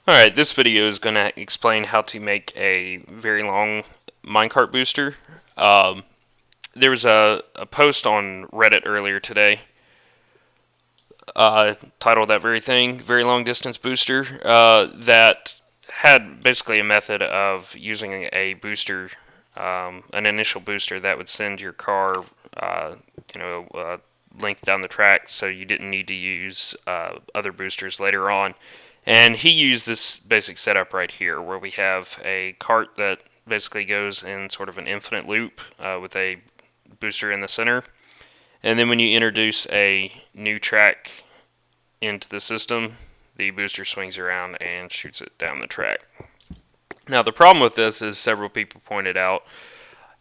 Alright, this video is going to explain how to make a very long minecart booster. Um, there was a post on Reddit earlier today titled that very thing, Very Long Distance Booster, that had basically a method of using a booster, an initial booster that would send your car, uh, length down the track so you didn't need to use other boosters later on. And he used this basic setup right here where we have a cart that basically goes in sort of an infinite loop with a booster in the center. And then when you introduce a new track into the system, the booster swings around and shoots it down the track. Now, the problem with this, as several people pointed out,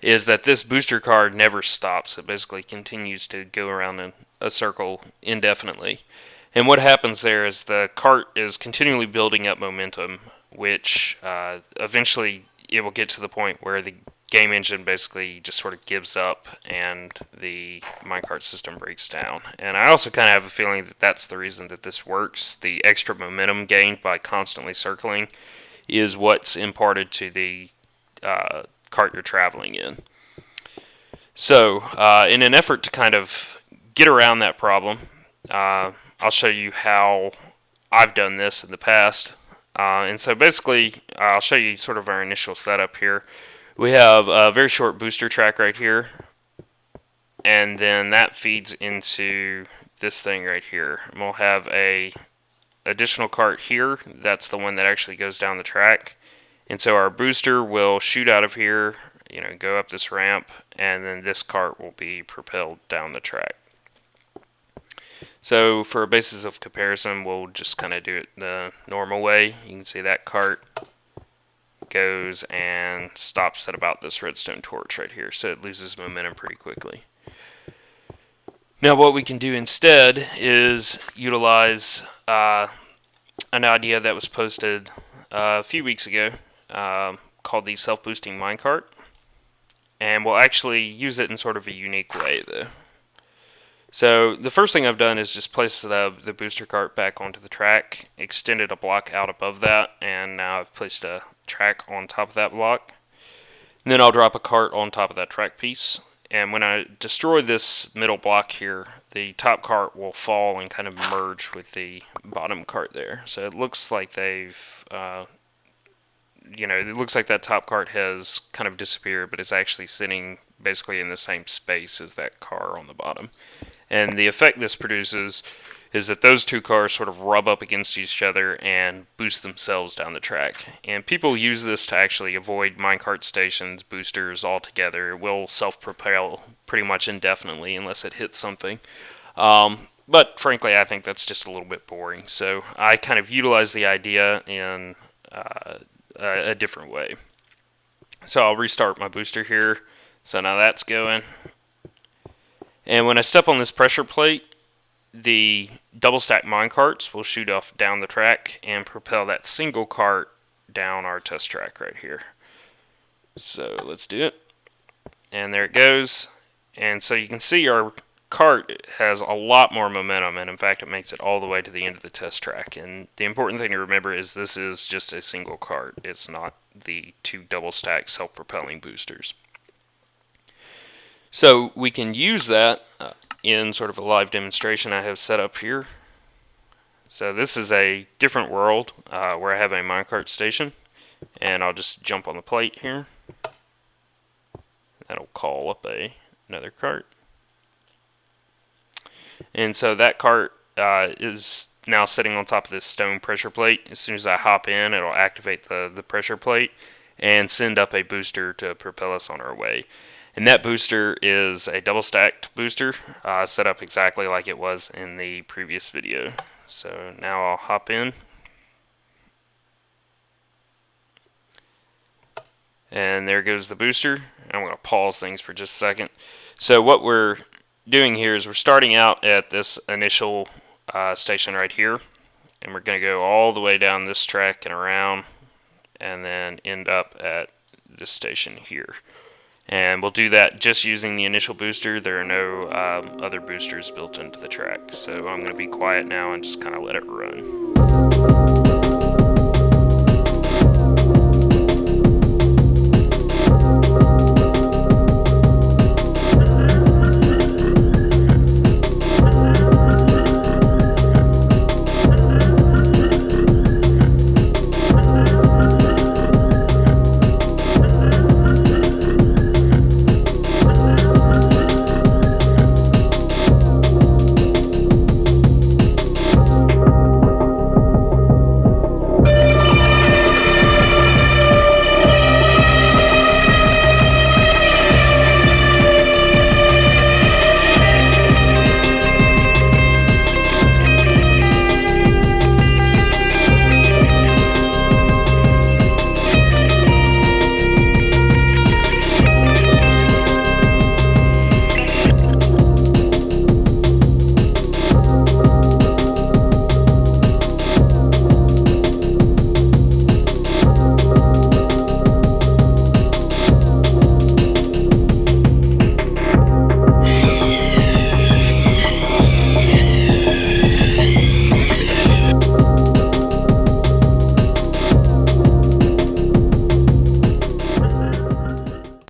is that this booster card never stops. It basically continues to go around in a circle indefinitely. And what happens there is the cart is continually building up momentum, which eventually it will get to the point where the game engine basically just sort of gives up and the minecart system breaks down. And I also kind of have a feeling that that's the reason that this works. The extra momentum gained by constantly circling is what's imparted to the cart you're traveling in. So, in an effort to kind of get around that problem, I'll show you how I've done this in the past. And so basically, I'll show you sort of our initial setup here. We have a very short booster track right here, and then that feeds into this thing right here. And we'll have a additional cart here. That's the one that actually goes down the track. And so our booster will shoot out of here, go up this ramp, and then this cart will be propelled down the track. So for a basis of comparison, we'll just kind of do it the normal way. You can see that cart goes and stops at about this redstone torch right here, so it loses momentum pretty quickly. Now what we can do instead is utilize an idea that was posted a few weeks ago called the self-boosting minecart, and we'll actually use it in sort of a unique way though. So the first thing I've done is just place the booster cart back onto the track, extended a block out above that, and now I've placed a track on top of that block. And then I'll drop a cart on top of that track piece. And when I destroy this middle block here, the top cart will fall and kind of merge with the bottom cart there. So it looks like they've, it looks like that top cart has kind of disappeared, but it's actually sitting basically in the same space as that car on the bottom. And the effect this produces is that those two cars sort of rub up against each other and boost themselves down the track. And people use this to actually avoid minecart stations, boosters altogether. It will self-propel pretty much indefinitely unless it hits something. But frankly, I think that's just a little bit boring. So I kind of utilize the idea in a different way. So I'll restart my booster here. So now that's going. And when I step on this pressure plate, the double stack minecarts will shoot off down the track and propel that single cart down our test track right here. So let's do it. And there it goes. And so you can see our cart has a lot more momentum, and in fact it makes it all the way to the end of the test track. And the important thing to remember is this is just a single cart. It's not the two double stack self-propelling boosters. So we can use that in sort of a live demonstration I have set up here. So this is a different world where I have a minecart station, and I'll just jump on the plate here. That'll call up another cart. And so that cart is now sitting on top of this stone pressure plate. As soon as I hop in, it'll activate the pressure plate and send up a booster to propel us on our way. And that booster is a double stacked booster set up exactly like it was in the previous video. So now I'll hop in. And there goes the booster. I'm going to pause things for just a second. So what we're doing here is we're starting out at this initial station right here. And we're going to go all the way down this track and around, and then end up at this station here. And we'll do that just using the initial booster. There are no other boosters built into the track. So I'm going to be quiet now and just kind of let it run.